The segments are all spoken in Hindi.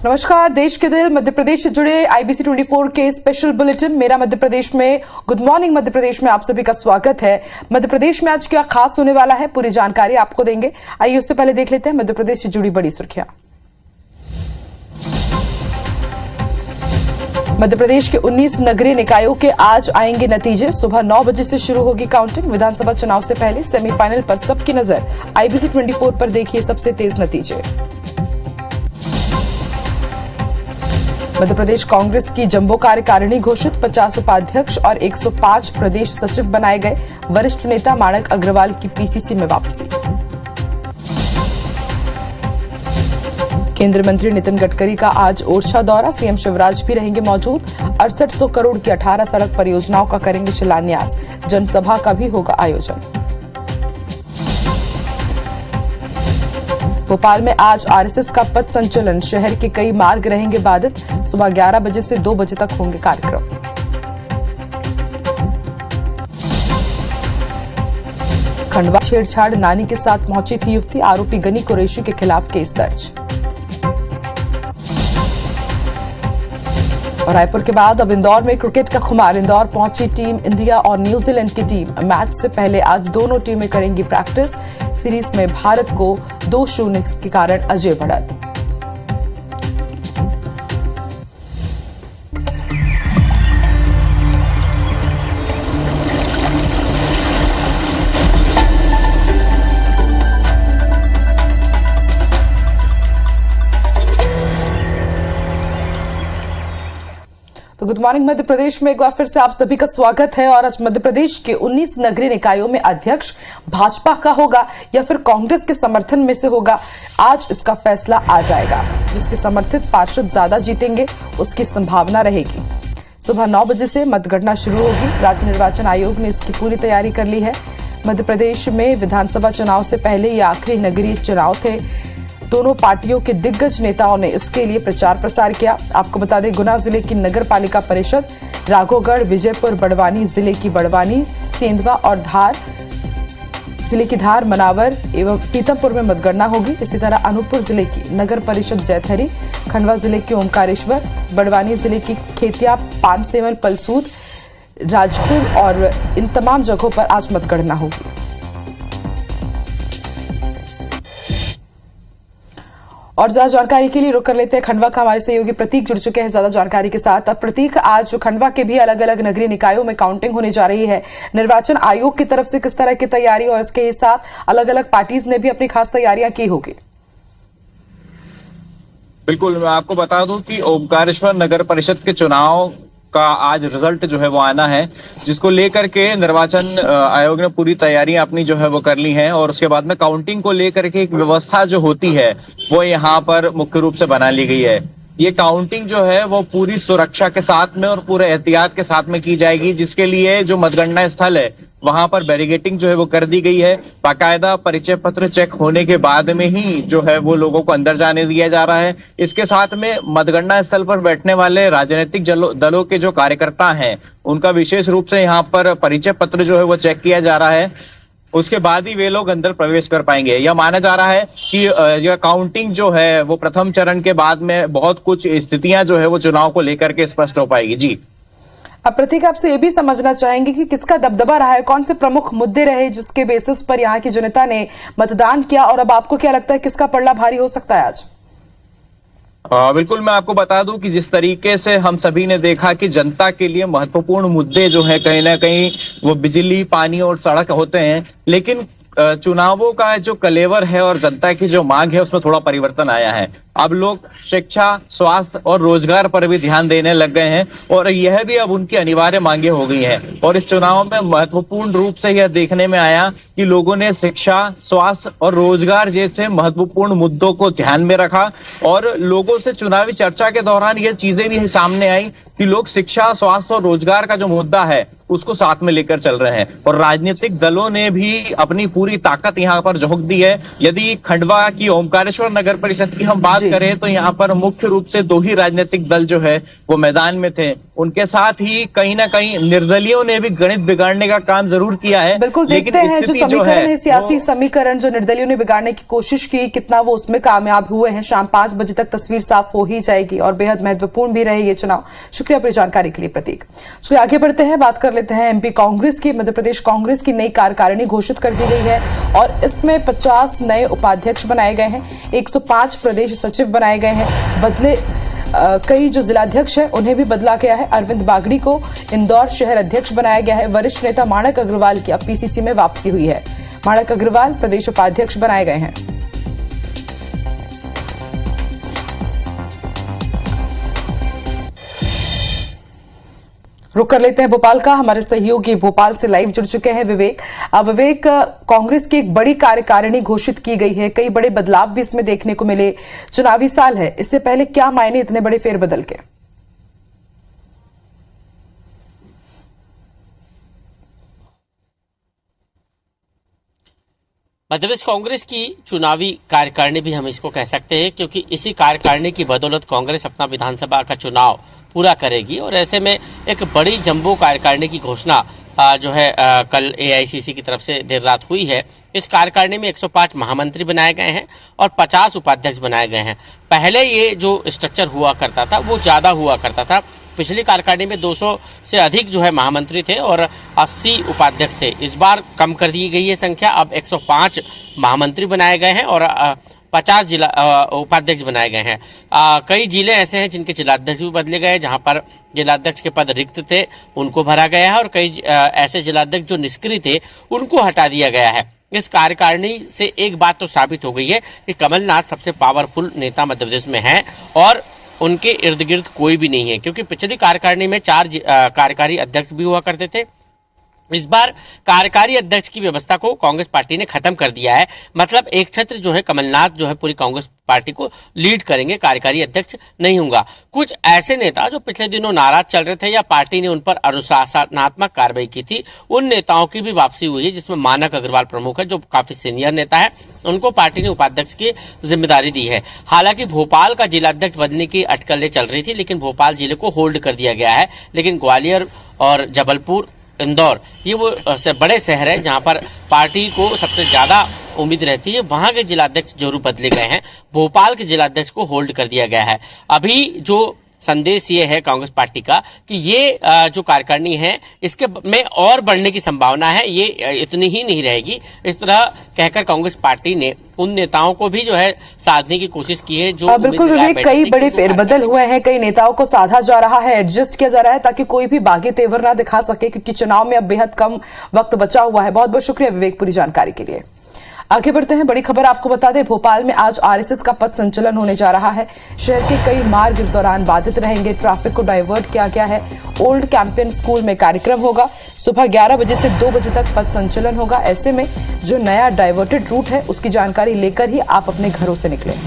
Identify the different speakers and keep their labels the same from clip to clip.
Speaker 1: नमस्कार। देश के दिल मध्य प्रदेश से जुड़े IBC 24 के स्पेशल बुलेटिन मेरा मध्य प्रदेश में गुड मॉर्निंग मध्य प्रदेश में आप सभी का स्वागत है। मध्य प्रदेश में आज क्या खास होने वाला है, पूरी जानकारी आपको देंगे। आइए उससे पहले देख लेते हैं मध्य प्रदेश से जुड़ी बड़ी सुर्खियां। मध्य प्रदेश के 19 नगरीय निकायों के आज आएंगे नतीजे। सुबह 9 बजे से शुरू होगी काउंटिंग। विधानसभा चुनाव से पहले सेमीफाइनल पर सबकी नजर। IBC 24 पर देखिए सबसे तेज नतीजे। मध्य प्रदेश कांग्रेस की जंबो कार्यकारिणी घोषित। 50 उपाध्यक्ष और 105 प्रदेश सचिव बनाए गए। वरिष्ठ नेता माणक अग्रवाल की PCC में वापसी। केंद्रीय मंत्री नितिन गडकरी का आज ओरछा दौरा। CM शिवराज भी रहेंगे मौजूद। 6800 करोड़ की 18 सड़क परियोजनाओं का करेंगे शिलान्यास। जनसभा का भी होगा आयोजन। भोपाल में आज RSS का पथ संचलन। शहर के कई मार्ग रहेंगे बाधित। सुबह 11 बजे से 2 बजे तक होंगे कार्यक्रम। खंडवा छेड़छाड़ नानी के साथ पहुंची थी युवती। आरोपी गनी कुरैशी के खिलाफ केस दर्ज। और रायपुर के बाद अब इंदौर में क्रिकेट का खुमार। इंदौर पहुंची टीम इंडिया और न्यूजीलैंड की टीम। मैच से पहले आज दोनों टीमें करेंगी प्रैक्टिस। सीरीज में भारत को 2-0 के कारण अजय बढ़त। तो गुड मॉर्निंग मध्य प्रदेश में एक बार फिर से आप सभी का स्वागत है। और आज मध्य प्रदेश के 19 नगरीय निकायों में अध्यक्ष भाजपा का होगा या फिर कांग्रेस के समर्थन में से होगा, आज इसका फैसला आ जाएगा। जिसके समर्थित पार्षद ज्यादा जीतेंगे उसकी संभावना रहेगी। सुबह 9 बजे से मतगणना शुरू होगी। राज्य निर्वाचन आयोग ने इसकी पूरी तैयारी कर ली है। मध्य प्रदेश में विधानसभा चुनाव से पहले ये आखिरी नगरीय चुनाव थे। दोनों पार्टियों के दिग्गज नेताओं ने इसके लिए प्रचार प्रसार किया। आपको बता दें, गुना जिले की नगर पालिका परिषद, राघोगढ़, विजयपुर, बड़वानी जिले की बड़वानी, सेंधवा और धार जिले की धार, मनावर एवं पीतमपुर में मतगणना होगी। इसी तरह अनूपपुर जिले की नगर परिषद जैथरी, खंडवा जिले की ओमकारेश्वर, बड़वानी जिले की खेतिया, पानसेमल, पलसूद, राजपुर और इन तमाम जगहों पर आज मतगणना होगी। और ज्यादा जानकारी के लिए रुक कर लेते हैं खंडवा का। हमारे सहयोगी प्रतीक जुड़ चुके हैं ज्यादा जानकारी के साथ। अब प्रतीक, आज खंडवा के भी अलग अलग नगरीय निकायों में काउंटिंग होने जा रही है। निर्वाचन आयोग की तरफ से किस तरह की तैयारी और इसके साथ अलग अलग पार्टीज ने भी अपनी खास तैयारियां की होगी?
Speaker 2: बिल्कुल, मैं आपको बता दूं कि ओमकारेश्वर नगर परिषद के चुनाव का आज रिजल्ट जो है वो आना है, जिसको लेकर के निर्वाचन आयोग ने पूरी तैयारियां अपनी जो है वो कर ली हैं। और उसके बाद में काउंटिंग को लेकर के एक व्यवस्था जो होती है वो यहाँ पर मुख्य रूप से बना ली गई है। ये काउंटिंग जो है वो पूरी सुरक्षा के साथ में और पूरे एहतियात के साथ में की जाएगी, जिसके लिए जो मतगणना स्थल है वहां पर बैरिकेडिंग जो है वो कर दी गई है। बाकायदा परिचय पत्र चेक होने के बाद में ही जो है वो लोगों को अंदर जाने दिया जा रहा है। इसके साथ में मतगणना स्थल पर बैठने वाले राजनीतिक दलों के जो कार्यकर्ता हैं उनका विशेष रूप से यहाँ पर परिचय पत्र जो है वो चेक किया जा रहा है। उसके बाद ही वे लोग अंदर प्रवेश कर पाएंगे। यह माना जा रहा है कि यह काउंटिंग जो है वो प्रथम चरण के बाद में बहुत कुछ स्थितियां जो है वो चुनाव को लेकर के स्पष्ट हो पाएगी। जी,
Speaker 1: अब प्रतीक, आपसे ये भी समझना चाहेंगे कि किसका दबदबा रहा है, कौन से प्रमुख मुद्दे रहे जिसके बेसिस पर यहाँ की जनता ने मतदान किया, और अब आपको क्या लगता है किसका पलड़ा भारी हो सकता है आज?
Speaker 2: बिल्कुल, मैं आपको बता दूं कि जिस तरीके से हम सभी ने देखा कि जनता के लिए महत्वपूर्ण मुद्दे जो है कहीं ना कहीं वो बिजली, पानी और सड़क होते हैं, लेकिन चुनावों का जो कलेवर है और जनता की जो मांग है उसमें थोड़ा परिवर्तन आया है। अब लोग शिक्षा, स्वास्थ्य और रोजगार पर भी ध्यान देने लग गए हैं और यह भी अब उनकी अनिवार्य मांगे हो गई हैं। और इस चुनाव में महत्वपूर्ण रूप से यह देखने में आया कि लोगों ने शिक्षा, स्वास्थ्य और रोजगार जैसे महत्वपूर्ण मुद्दों को ध्यान में रखा। और लोगों से चुनावी चर्चा के दौरान यह चीजें भी सामने आई कि लोग शिक्षा, स्वास्थ्य और रोजगार का जो मुद्दा है उसको साथ में लेकर चल रहे हैं। और राजनीतिक दलों ने भी अपनी पूरी ताकत यहाँ पर झोंक दी है। यदि खंडवा की ओमकारेश्वर नगर परिषद की हम बात करें तो यहाँ पर मुख्य रूप से 2 ही राजनीतिक दल जो है वो मैदान में थे। उनके साथ ही कहीं ना कहीं निर्दलियों ने भी गणित बिगाड़ने का काम जरूर किया है।
Speaker 1: बिल्कुल, देखते हैं जो समीकरण है, सियासी समीकरण जो निर्दलियों ने बिगाड़ने की कोशिश की, कितना वो उसमें कामयाब हुए हैं। शाम 5 बजे तक तस्वीर साफ हो ही जाएगी और बेहद महत्वपूर्ण भी रहे ये चुनाव। शुक्रिया अपनी जानकारी के लिए प्रतीक। चलिए आगे बढ़ते हैं, बात कर लेते हैं एमपी कांग्रेस की। मध्य प्रदेश कांग्रेस की नई कार्यकारिणी घोषित कर दी गई है और इसमें 50 नए उपाध्यक्ष बनाए गए हैं, 105 प्रदेश सचिव बनाए गए हैं। बदले कई जो जिलाध्यक्ष हैं उन्हें भी बदला गया है। अरविंद बागड़ी को इंदौर शहर अध्यक्ष बनाया गया है। वरिष्ठ नेता माणक अग्रवाल की अब पीसीसी में वापसी हुई है। माणक अग्रवाल प्रदेश उपाध्यक्ष बनाए गए हैं। रुक कर लेते हैं भोपाल का। हमारे सहयोगी भोपाल से लाइव जुड़ चुके हैं विवेक। विवेक, कांग्रेस की एक बड़ी कार्यकारिणी घोषित की गई है, कई बड़े बदलाव भी इसमें देखने को मिले। चुनावी साल है, इससे पहले क्या मायने इतने बड़े फेरबदल के?
Speaker 3: मध्य प्रदेश कांग्रेस की चुनावी कार्यकारिणी भी हम इसको कह सकते हैं, क्योंकि इसी कार्यकारिणी की बदौलत कांग्रेस अपना विधानसभा का चुनाव पूरा करेगी और ऐसे में एक बड़ी जंबो कार्यकारिणी की घोषणा जो है कल एआईसीसी की तरफ से देर रात हुई है। इस कार्यकारिणी में 105 महामंत्री बनाए गए हैं और 50 उपाध्यक्ष बनाए गए हैं। पहले ये जो स्ट्रक्चर हुआ करता था वो ज़्यादा हुआ करता था। पिछली कार्यकारिणी में 200 से अधिक जो है महामंत्री थे और 80 उपाध्यक्ष थे। इस बार कम कर दी गई है संख्या, अब 105 महामंत्री बनाए गए हैं और 50 जिला उपाध्यक्ष बनाए गए हैं। कई जिले ऐसे हैं जिनके जिलाध्यक्ष भी बदले गए, जहां पर जिलाध्यक्ष के पद रिक्त थे उनको भरा गया है और कई ऐसे जिलाध्यक्ष जो निष्क्रिय थे उनको हटा दिया गया है। इस कार्यकारिणी से एक बात तो साबित हो गई है कि कमलनाथ सबसे पावरफुल नेता मध्य प्रदेश में हैं और उनके इर्द गिर्द कोई भी नहीं है, क्योंकि पिछली कार्यकारिणी में 4 कार्यकारी अध्यक्ष भी हुआ करते थे। इस बार कार्यकारी अध्यक्ष की व्यवस्था को कांग्रेस पार्टी ने खत्म कर दिया है। मतलब एक छत्र जो है कमलनाथ जो है पूरी कांग्रेस पार्टी को लीड करेंगे, कार्यकारी अध्यक्ष नहीं होगा। कुछ ऐसे नेता जो पिछले दिनों नाराज चल रहे थे या पार्टी ने उन पर अनुशासनात्मक कार्रवाई की थी, उन नेताओं की भी वापसी हुई है, जिसमें मानक अग्रवाल प्रमुख है जो काफी सीनियर नेता है। उनको पार्टी ने उपाध्यक्ष की जिम्मेदारी दी है। हालांकि भोपाल का जिलाध्यक्ष बनने की अटकलें चल रही थी, लेकिन भोपाल जिले को होल्ड कर दिया गया है। लेकिन ग्वालियर और जबलपुर, इंदौर, ये वो बड़े शहर है जहां पर पार्टी को सबसे ज्यादा उम्मीद रहती है। वहां के जिलाध्यक्ष जरूर बदले गए हैं, भोपाल के जिलाध्यक्ष को होल्ड कर दिया गया है। अभी जो संदेश ये है कांग्रेस पार्टी का कि ये जो कार्यकारिणी है इसके में और बढ़ने की संभावना है, ये इतनी ही नहीं रहेगी। इस तरह कहकर कांग्रेस पार्टी ने उन नेताओं को भी जो है साधने की कोशिश की है जो
Speaker 1: बिल्कुल विवेक, कई बड़े फेरबदल हुए हैं, कई नेताओं को साधा जा रहा है, एडजस्ट किया जा रहा है ताकि कोई भी बागी तेवर ना दिखा सके, क्योंकि चुनाव में अब बेहद कम वक्त बचा हुआ है। बहुत बहुत शुक्रिया विवेक पूरी जानकारी के लिए। आगे बढ़ते हैं, बड़ी खबर आपको बता दें, भोपाल में आज आरएसएस का पथ संचलन होने जा रहा है। शहर के कई मार्ग इस दौरान बाधित रहेंगे, ट्रैफिक को डाइवर्ट किया गया है। ओल्ड कैंपेन स्कूल में कार्यक्रम होगा, सुबह 11 बजे से 2 बजे तक पथ संचलन होगा। ऐसे में जो नया डाइवर्टेड रूट है उसकी जानकारी लेकर ही आप अपने घरों से निकलें।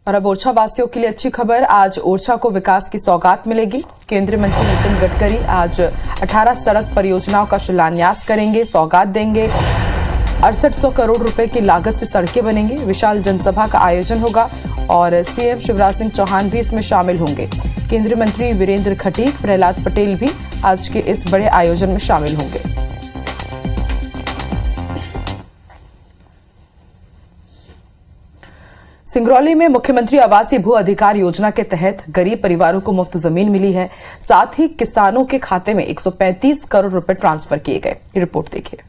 Speaker 1: और अब ओरछा वासियों के लिए अच्छी खबर, आज ओरछा को विकास की सौगात मिलेगी। केंद्रीय मंत्री नितिन गडकरी आज 18 सड़क परियोजनाओं का शिलान्यास करेंगे, सौगात देंगे। 6800 करोड़ रुपए की लागत से सड़कें बनेंगी। विशाल जनसभा का आयोजन होगा और सीएम शिवराज सिंह चौहान भी इसमें शामिल होंगे। केंद्रीय मंत्री वीरेंद्र खटीक, प्रहलाद पटेल भी आज के इस बड़े आयोजन में शामिल होंगे। सिंगरौली में मुख्यमंत्री आवासीय भू अधिकार योजना के तहत गरीब परिवारों को मुफ्त जमीन मिली है। साथ ही किसानों के खाते में 135 करोड़ रुपए ट्रांसफर किए गए। ये रिपोर्ट देखिए।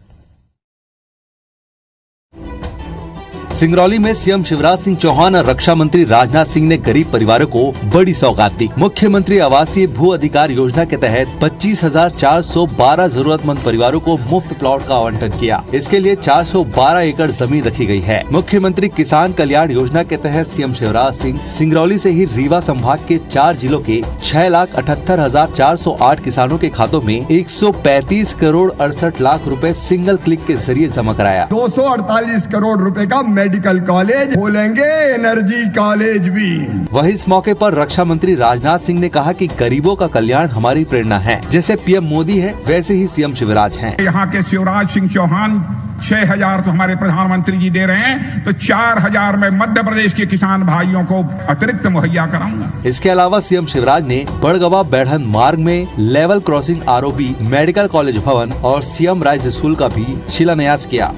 Speaker 4: सिंगरौली में सीएम शिवराज सिंह चौहान और रक्षा मंत्री राजनाथ सिंह ने गरीब परिवारों को बड़ी सौगात दी। मुख्यमंत्री आवासीय भू अधिकार योजना के तहत 25,412 जरूरतमंद परिवारों को मुफ्त प्लॉट का आवंटन किया। इसके लिए 412 एकड़ जमीन रखी गई है। मुख्यमंत्री किसान कल्याण योजना के तहत सीएम शिवराज सिंह सिंगरौली से ही रीवा संभाग के 4 जिलों के 6,78,408 किसानों के खातों में 135 करोड़ 68 लाख रुपए सिंगल क्लिक के जरिए जमा कराया।
Speaker 5: 248 करोड़ रुपए का मेडिकल कॉलेज खोलेंगे, एनर्जी कॉलेज भी।
Speaker 4: वही इस मौके पर रक्षा मंत्री राजनाथ सिंह ने कहा कि गरीबों का कल्याण हमारी प्रेरणा है। जैसे पीएम मोदी है वैसे ही सीएम शिवराज हैं।
Speaker 5: यहाँ के शिवराज सिंह चौहान
Speaker 6: 6,000 तो हमारे प्रधानमंत्री जी दे रहे हैं, तो 4,000 में मध्य प्रदेश के किसान भाइयों को अतिरिक्त मुहैया कराऊंगा।
Speaker 4: इसके अलावा सीएम शिवराज ने बड़गवा बैढ़न मार्ग में level crossing ROB, medical college भवन और सीएम राइस स्कूल का भी शिलान्यास किया।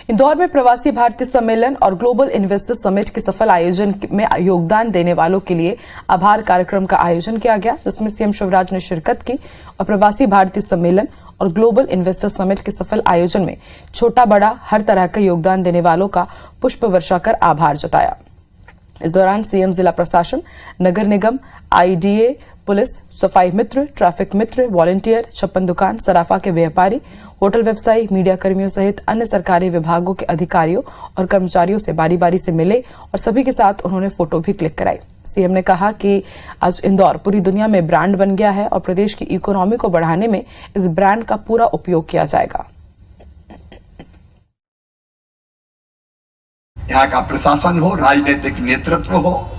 Speaker 1: इंदौर में प्रवासी भारतीय सम्मेलन और ग्लोबल इन्वेस्टर समिट के सफल आयोजन में योगदान देने वालों के लिए आभार कार्यक्रम का आयोजन किया गया, जिसमें सीएम शिवराज ने शिरकत की और प्रवासी भारतीय सम्मेलन और ग्लोबल इन्वेस्टर समिट के सफल आयोजन में छोटा बड़ा हर तरह का योगदान देने वालों का पुष्प वर्षा कर आभार जताया। इस दौरान सीएम जिला प्रशासन, नगर निगम, आईडीए, पुलिस, सफाई मित्र, ट्रैफिक मित्र, वॉलंटियर, छप्पन दुकान, सराफा के व्यापारी, होटल व्यवसायी, मीडिया कर्मियों सहित अन्य सरकारी विभागों के अधिकारियों और कर्मचारियों से बारी बारी से मिले और सभी के साथ उन्होंने फोटो भी क्लिक कराई। सीएम ने कहा कि आज इंदौर पूरी दुनिया में ब्रांड बन गया है और प्रदेश की इकोनॉमी को बढ़ाने में इस ब्रांड का पूरा उपयोग किया जाएगा।
Speaker 5: यहाँ का प्रशासन हो, राजनीतिक नेतृत्व हो,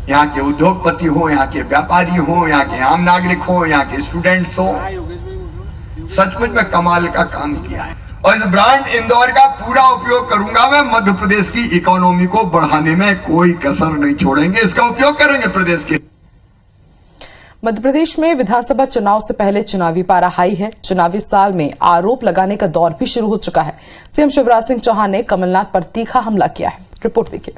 Speaker 5: यहाँ के उद्योगपति हो, यहाँ के व्यापारी हो, यहाँ के आम नागरिक हो, यहाँ के स्टूडेंट्स हो, सचमुच में कमाल का काम किया है। और इस ब्रांड इंदौर का पूरा उपयोग करूंगा मैं। मध्य प्रदेश की इकोनॉमी को बढ़ाने में कोई कसर नहीं छोड़ेंगे, इसका उपयोग करेंगे प्रदेश के।
Speaker 1: मध्य प्रदेश में विधानसभा चुनाव से पहले चुनावी पारा हाई है। चुनावी साल में आरोप लगाने का दौर भी शुरू हो चुका है। सीएम शिवराज सिंह चौहान ने कमलनाथ पर तीखा हमला किया है। रिपोर्ट देखिए।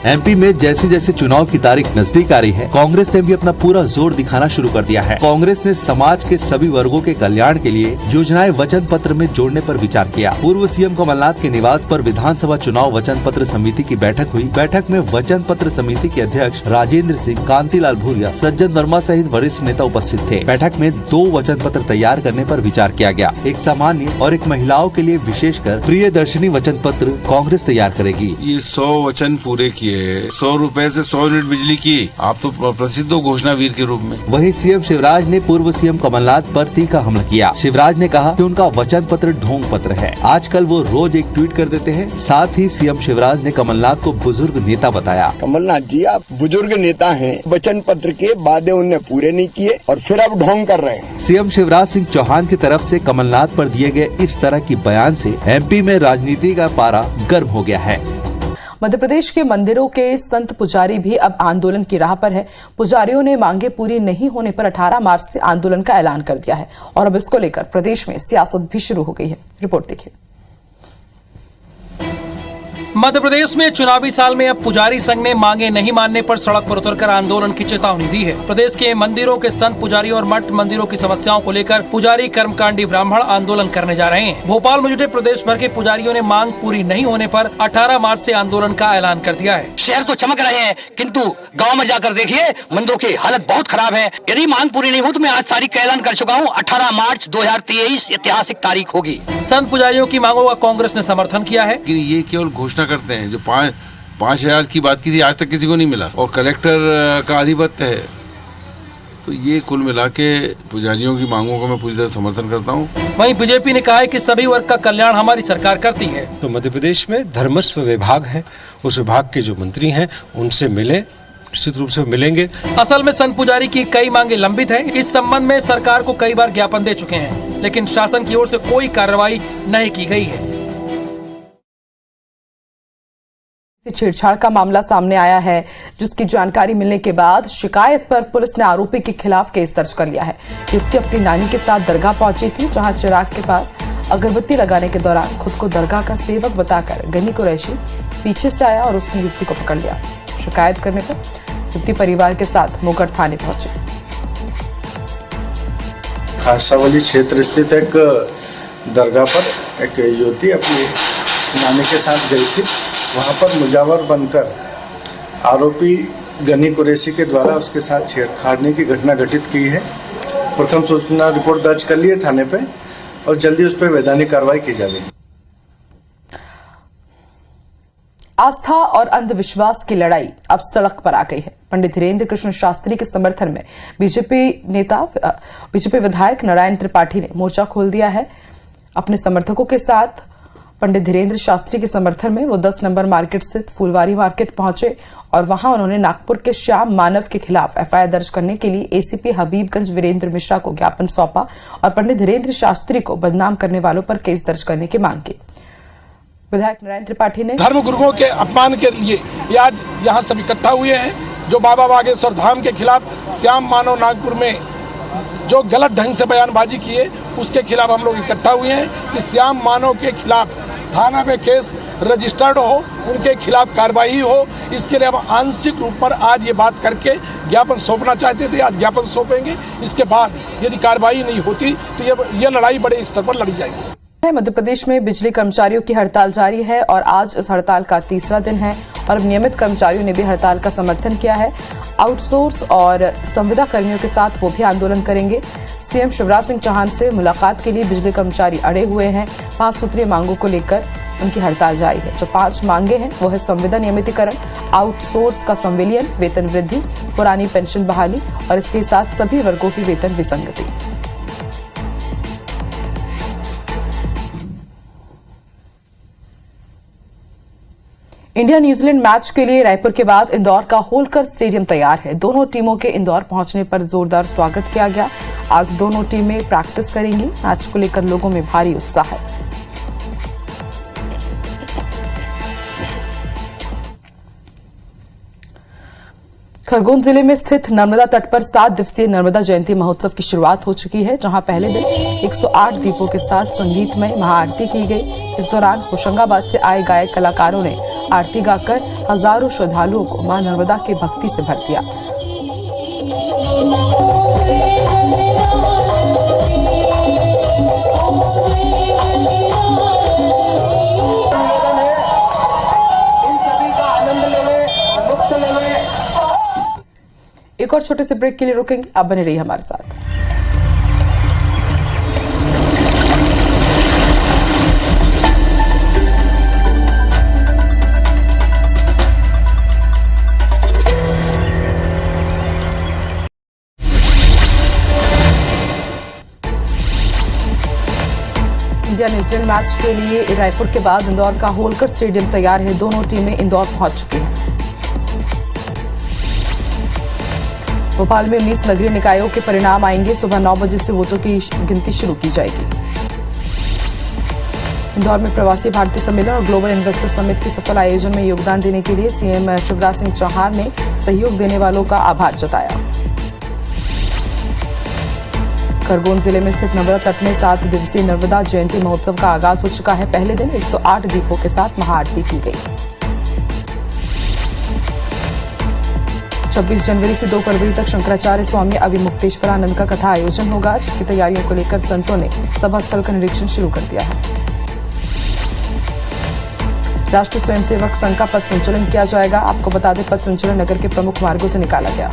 Speaker 4: एमपी में जैसे जैसे चुनाव की तारीख नजदीक आ रही है, कांग्रेस ने भी अपना पूरा जोर दिखाना शुरू कर दिया है। कांग्रेस ने समाज के सभी वर्गों के कल्याण के लिए योजनाएं वचन पत्र में जोड़ने पर विचार किया। पूर्व सीएम कमलनाथ के निवास पर विधानसभा चुनाव वचन पत्र समिति की बैठक हुई। बैठक में वचन पत्र समिति के अध्यक्ष राजेंद्र सिंह, कांतिलाल भूरिया, सज्जन वर्मा सहित वरिष्ठ नेता उपस्थित थे। बैठक में 2 वचन पत्र तैयार करने पर विचार किया गया। एक सामान्य और एक महिलाओं के लिए विशेषकर प्रियदर्शनी वचन पत्र कांग्रेस तैयार करेगी।
Speaker 7: ये 100 वचन पूरे किए, 100 रुपए से 100 यूनिट बिजली की। आप तो प्रसिद्ध हो घोषणावीर के रूप में।
Speaker 4: वहीं सीएम शिवराज ने पूर्व सीएम कमलनाथ पर तीखा हमला किया। शिवराज ने कहा कि उनका वचन पत्र ढोंग पत्र है। आजकल वो रोज एक ट्वीट कर देते हैं। साथ ही सीएम शिवराज ने कमलनाथ को बुजुर्ग नेता बताया।
Speaker 5: कमलनाथ जी, आप बुजुर्ग नेता हैं, वचन पत्र के वादे उनने पूरे नहीं किए और फिर अब ढोंग कर रहे हैं।
Speaker 4: सीएम शिवराज सिंह चौहान की तरफ से कमलनाथ पर दिए गए इस तरह की बयान से एमपी में राजनीति का पारा गर्म हो गया है।
Speaker 1: मध्य प्रदेश के मंदिरों के संत पुजारी भी अब आंदोलन की राह पर है। पुजारियों ने मांगे पूरी नहीं होने पर 18 मार्च से आंदोलन का ऐलान कर दिया है और अब इसको लेकर प्रदेश में सियासत भी शुरू हो गई है। रिपोर्ट देखिए।
Speaker 8: मध्य प्रदेश में चुनावी साल में अब पुजारी संघ ने मांगे नहीं मानने पर सड़क पर उतरकर आंदोलन की चेतावनी दी है। प्रदेश के मंदिरों के संत पुजारी और मठ मंदिरों की समस्याओं को लेकर पुजारी, कर्मकांडी ब्राह्मण आंदोलन करने जा रहे हैं। भोपाल में जुटे प्रदेश भर के पुजारियों ने मांग पूरी नहीं होने पर 18 मार्च से आंदोलन का ऐलान कर दिया है।
Speaker 9: शहर तो चमक रहे हैं, किंतु गाँव में जाकर देखिए, मंदिरों की हालत बहुत खराब है। यदि मांग पूरी नहीं हो तो मैं आज तारीख का ऐलान कर चुका हूँ। 18 मार्च 2023 ऐतिहासिक तारीख होगी।
Speaker 8: संत पुजारियों की मांगों का कांग्रेस ने समर्थन किया है।
Speaker 7: ये केवल घोषणा करते हैं। जो 5,000 की बात की थी, आज तक किसी को नहीं मिला और कलेक्टर का आधिपत्य है। तो ये कुल मिला के पुजारियों की मांगों का मैं पूरी तरह समर्थन करता हूँ।
Speaker 8: वहीं बीजेपी ने कहा है कि सभी वर्ग का कल्याण हमारी सरकार करती है।
Speaker 10: तो मध्य प्रदेश में धर्मस्व विभाग है, उस विभाग के जो मंत्री हैं उनसे मिले, निश्चित रूप से मिलेंगे।
Speaker 8: असल में संत पुजारी की कई मांगे लंबित है। इस संबंध में सरकार को कई बार ज्ञापन दे चुके हैं, लेकिन शासन की ओर से कोई कार्रवाई नहीं की गई है।
Speaker 1: छेड़छाड़ का मामला सामने आया है, जिसकी जानकारी मिलने के बाद शिकायत पर पुलिस ने आरोपी के खिलाफ केस दर्ज कर लिया है। युवती अपनी नानी के साथ दरगाह पहुंची थी, जहां चिराग के पास अगरबत्ती लगाने के दौरान खुद को दरगाह का सेवक बताकर गनी कुरैशी पीछे से आया और उसने युवती को पकड़ लिया। शिकायत करने पर युवती परिवार के साथ मोगढ़ थाने पहुंची।
Speaker 11: खासावली क्षेत्र स्थित एक दरगाह पर एक युवती अपनी नानी के साथ गई थी। वहाँ पर मुजावर बनकर आरोपी गनी कुरैशी के द्वारा उसके साथ छेड़खानी की घटना घटित की है। प्रथम सूचना रिपोर्ट दर्ज कर ली है थाने पे और जल्दी उस पर वैधानिक कार्रवाई की जाएगी।
Speaker 1: आस्था और अंधविश्वास की लड़ाई अब सड़क पर आ गई है। पंडित धीरेन्द्र कृष्ण शास्त्री के समर्थन में बीजेपी विधायक नारायण त्रिपाठी ने मोर्चा खोल दिया है। अपने समर्थकों के साथ पंडित धीरेन्द्र शास्त्री के समर्थन में वो 10 नंबर मार्केट स्थित फुलवारी मार्केट पहुंचे और वहां उन्होंने नागपुर के श्याम मानव के खिलाफ एफआईआर दर्ज करने के लिए एसीपी हबीबगंज वीरेंद्र मिश्रा को ज्ञापन सौंपा और पंडित धीरेन्द्र शास्त्री को बदनाम करने वालों पर केस दर्ज करने की मांग की। विधायक नारायण त्रिपाठी ने
Speaker 12: धर्म गुरुओं के अपमान के लिए ये आज यहाँ सब इकट्ठा हुए हैं। जो बाबा बागेश्वर धाम के खिलाफ श्याम मानव नागपुर में जो गलत ढंग से बयानबाजी किए उसके खिलाफ हम लोग इकट्ठा हुए हैं कि श्याम मानव के खिलाफ थाना में केस रजिस्टर्ड हो, उनके खिलाफ कार्रवाई हो। इसके लिए हम आंशिक रूप पर आज ये बात करके ज्ञापन सौंपना चाहते थे, आज ज्ञापन सौंपेंगे। इसके बाद यदि कार्रवाई नहीं होती तो ये लड़ाई बड़े स्तर पर लड़ी जाएगी।
Speaker 1: मध्य प्रदेश में बिजली कर्मचारियों की हड़ताल जारी है और आज इस हड़ताल का तीसरा दिन है और अब नियमित कर्मचारियों ने भी हड़ताल का समर्थन किया है। आउटसोर्स और संविदा कर्मियों के साथ वो भी आंदोलन करेंगे। सीएम शिवराज सिंह चौहान से मुलाकात के लिए बिजली कर्मचारी अड़े हुए हैं। 5 सूत्रीय मांगों को लेकर उनकी हड़ताल जारी है। जो 5 मांगे हैं वो है संविदा नियमितीकरण, आउटसोर्स का संविलियन, वेतन वृद्धि, पुरानी पेंशन बहाली और इसके साथ सभी वर्गों की वेतन विसंगति। इंडिया न्यूजीलैंड मैच के लिए रायपुर के बाद इंदौर का होलकर स्टेडियम तैयार है। दोनों टीमों के इंदौर पहुंचने पर जोरदार स्वागत किया गया। आज दोनों टीमें प्रैक्टिस करेंगी। मैच को लेकर लोगों में भारी उत्साह है। खरगोन जिले में स्थित नर्मदा तट पर 7 दिवसीय नर्मदा जयंती महोत्सव की शुरुआत हो चुकी है, जहां पहले दिन 108 दीपों के साथ संगीतमय महाआरती की गई। इस दौरान होशंगाबाद से आए गायक कलाकारों ने आरती गाकर हजारों श्रद्धालुओं को मां नर्मदा की भक्ति से भर दिया। एक और छोटे से ब्रेक के लिए रुकेंगे, आप बने रहिए हमारे साथ। इंडिया न्यूजीलैंड मैच के लिए रायपुर के बाद इंदौर का होलकर स्टेडियम तैयार है। दोनों टीमें इंदौर पहुंच चुकी हैं। भोपाल में 19 नगरीय निकायों के परिणाम आएंगे। सुबह 9 बजे से वोटों की गिनती शुरू की जाएगी। इंदौर में प्रवासी भारतीय सम्मेलन और ग्लोबल इन्वेस्टर समिट के सफल आयोजन में योगदान देने के लिए सीएम शिवराज सिंह चौहान ने सहयोग देने वालों का आभार जताया। खरगोन जिले में स्थित नर्मदा तट में 7 दिवसीय नर्मदा जयंती महोत्सव का आगाज हो चुका है। पहले दिन 108 दीपों के साथ महाआरती की गई। 26 जनवरी से 2 फरवरी तक शंकराचार्य स्वामी अविमुक्तेश्वरानंद का कथा आयोजन होगा, जिसकी तैयारियों को लेकर संतों ने सभा स्थल का निरीक्षण शुरू कर दिया है। राष्ट्रीय स्वयंसेवक संघ का पथ संचलन किया जाएगा। आपको बता दें, पथ संचलन नगर के प्रमुख मार्गों से निकाला गया।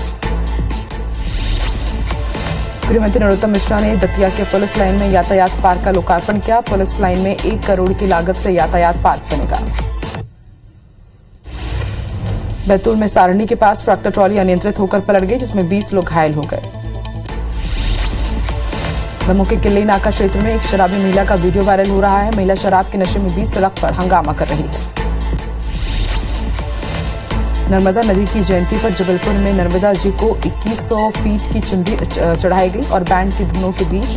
Speaker 1: गृहमंत्री नरोत्तम मिश्रा ने दतिया के पुलिस लाइन में यातायात पार्क का लोकार्पण किया। पुलिस लाइन में 1 करोड़ की लागत से यातायात पार्क बनेगा। बैतूल में सारणी के पास ट्रैक्टर ट्रॉली अनियंत्रित होकर पलट गई, जिसमें 20 लोग घायल हो गए। दमोह के किल्ली नाका क्षेत्र में एक शराबी महिला का वीडियो वायरल हो रहा है। महिला शराब के नशे में 20 सड़क पर हंगामा कर रही है। नर्मदा नदी की जयंती पर जबलपुर में नर्मदा जी को 2100 फीट की चुनरी चढ़ाई गई और बैंड की धुनों के बीच